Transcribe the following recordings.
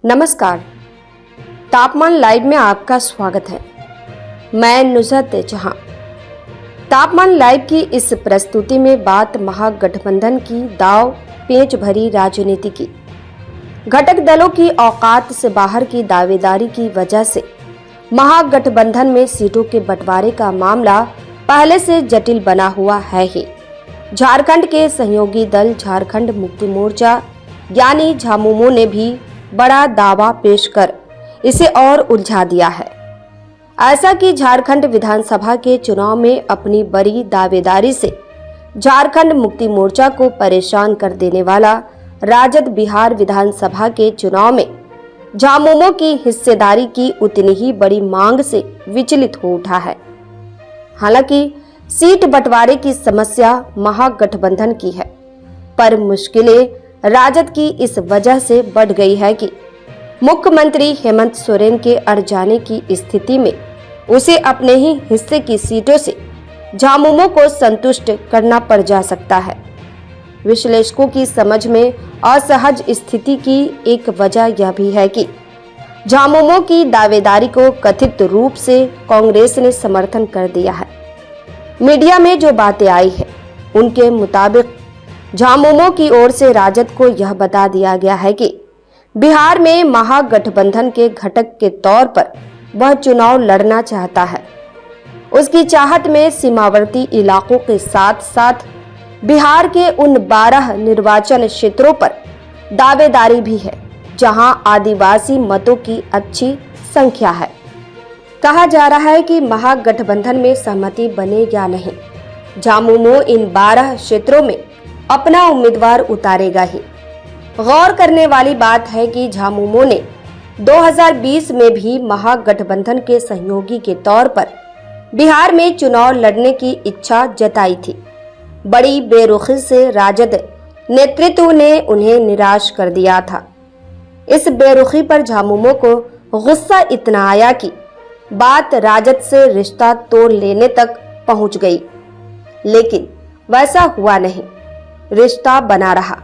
नमस्कार, तापमान लाइव में आपका स्वागत है। मैं नुसरत जहां। तापमान लाइव की इस प्रस्तुति में बात महागठबंधन की दाव पेच भरी राजनीति की, घटक दलों की औकात से बाहर की दावेदारी की वजह से महागठबंधन में सीटों के बंटवारे का मामला पहले से जटिल बना हुआ है ही। झारखंड के सहयोगी दल झारखंड मुक्ति मोर्चा यानी झामुमो ने भी बड़ा दावा पेश कर इसे और उलझा दिया है। ऐसा कि झारखंड विधानसभा के चुनाव में अपनी बड़ी दावेदारी से झारखंड मुक्ति मोर्चा को परेशान कर देने वाला राजद बिहार विधानसभा के चुनाव में झामुमो की हिस्सेदारी की उतनी ही बड़ी मांग से विचलित हो उठा है। हालांकि सीट बंटवारे की समस्या महागठबंधन की है, पर मुश्किलें राजद की इस वजह से बढ़ गई है कि मुख्यमंत्री हेमंत सोरेन के अड़ जाने की स्थिति में उसे अपने ही हिस्से की सीटों से झामुमो को संतुष्ट करना पड़ जा सकता है। विश्लेषकों की समझ में असहज स्थिति की एक वजह यह भी है कि झामुमो की दावेदारी को कथित रूप से कांग्रेस ने समर्थन कर दिया है। मीडिया में जो बातें आई है उनके मुताबिक झामुमो की ओर से राजद को यह बता दिया गया है कि बिहार में महागठबंधन के घटक के तौर पर वह चुनाव लड़ना चाहता है। उसकी चाहत में सीमावर्ती इलाकों के साथ साथ बिहार के उन 12 निर्वाचन क्षेत्रों पर दावेदारी भी है जहां आदिवासी मतों की अच्छी संख्या है। कहा जा रहा है कि महागठबंधन में सहमति बने या नहीं, झामुमो इन 12 क्षेत्रों में अपना उम्मीदवार उतारेगा ही। गौर करने वाली बात है कि झामुमो ने 2020 में भी महागठबंधन के सहयोगी के तौर पर बिहार में चुनाव लड़ने की इच्छा जताई थी। बड़ी बेरुखी से राजद नेतृत्व ने उन्हें निराश कर दिया था। इस बेरुखी पर झामुमो को गुस्सा इतना आया कि बात राजद से रिश्ता तोड़ लेने तक पहुंच गई, लेकिन वैसा हुआ नहीं। रिश्ता बना रहा,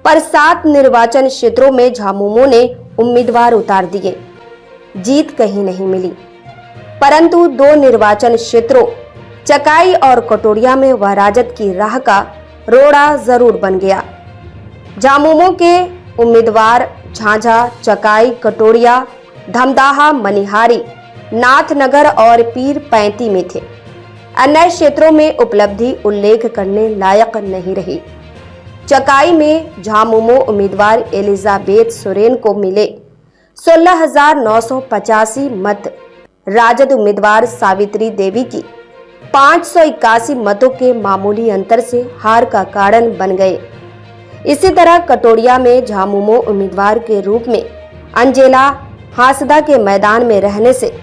पर 7 निर्वाचन क्षेत्रों में झामुमो ने उम्मीदवार उतार दिए। जीत कहीं नहीं मिली, परंतु 2 निर्वाचन क्षेत्रों चकाई और कटोरिया में वह राजद की राह का रोड़ा जरूर बन गया। झामुमो के उम्मीदवार झांझा, चकाई, कटोरिया, धमदाहा, मनिहारी, नाथनगर और पीर पैंती में थे। अन्य क्षेत्रों में उपलब्धि उल्लेख करने लायक नहीं रही। चकाई में झामुमो उम्मीदवार एलिजाबेथ सोरेन को मिले 16,985 मत, राजद उम्मीदवार सावित्री देवी की 581 मतों के मामूली अंतर से हार का कारण बन गए। इसी तरह कटोरिया में झामुमो उम्मीदवार के रूप में अंजेला हासदा के मैदान में रहने से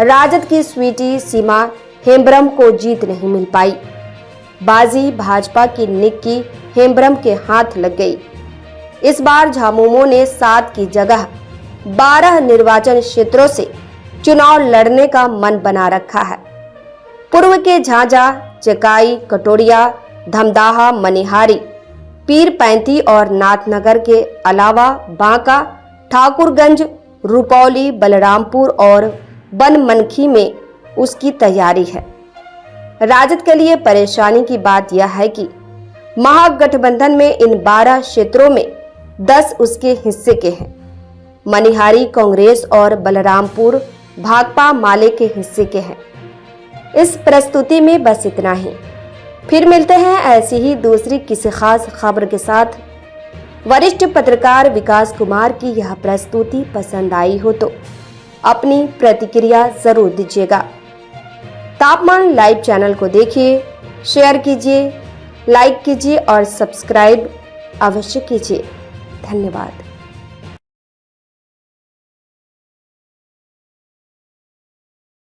राजद की स्वीटी सीमा हेम्ब्रम को जीत नहीं मिल पाई। बाजी भाजपा की निक्की हेम्ब्रम के हाथ लग गई। इस बार झामुमो ने 7 की जगह 12 निर्वाचन क्षेत्रों से चुनाव लड़ने का मन बना रखा है। पूर्व के झांझा, चकाई, कटोरिया, धमदाहा, मनिहारी, पीर पैंती और नाथनगर के अलावा बांका, ठाकुरगंज, रुपौली, बलरामपुर और बनमनखी में उसकी तैयारी है। राजद के लिए परेशानी की बात यह है कि महागठबंधन में इन 12 क्षेत्रों में 10 उसके हिस्से के हैं। मनिहारी कांग्रेस और बलरामपुर भाकपा माले के हिस्से के हैं। इस प्रस्तुति में बस इतना ही। फिर मिलते हैं ऐसी ही दूसरी किसी खास खबर के साथ। वरिष्ठ पत्रकार विकास कुमार की यह प्रस्तुति पसंद आई हो तो अपनी प्रतिक्रिया जरूर दीजिएगा। तापमान लाइव चैनल को देखिए, शेयर कीजिए, लाइक कीजिए और सब्सक्राइब अवश्य कीजिए। धन्यवाद।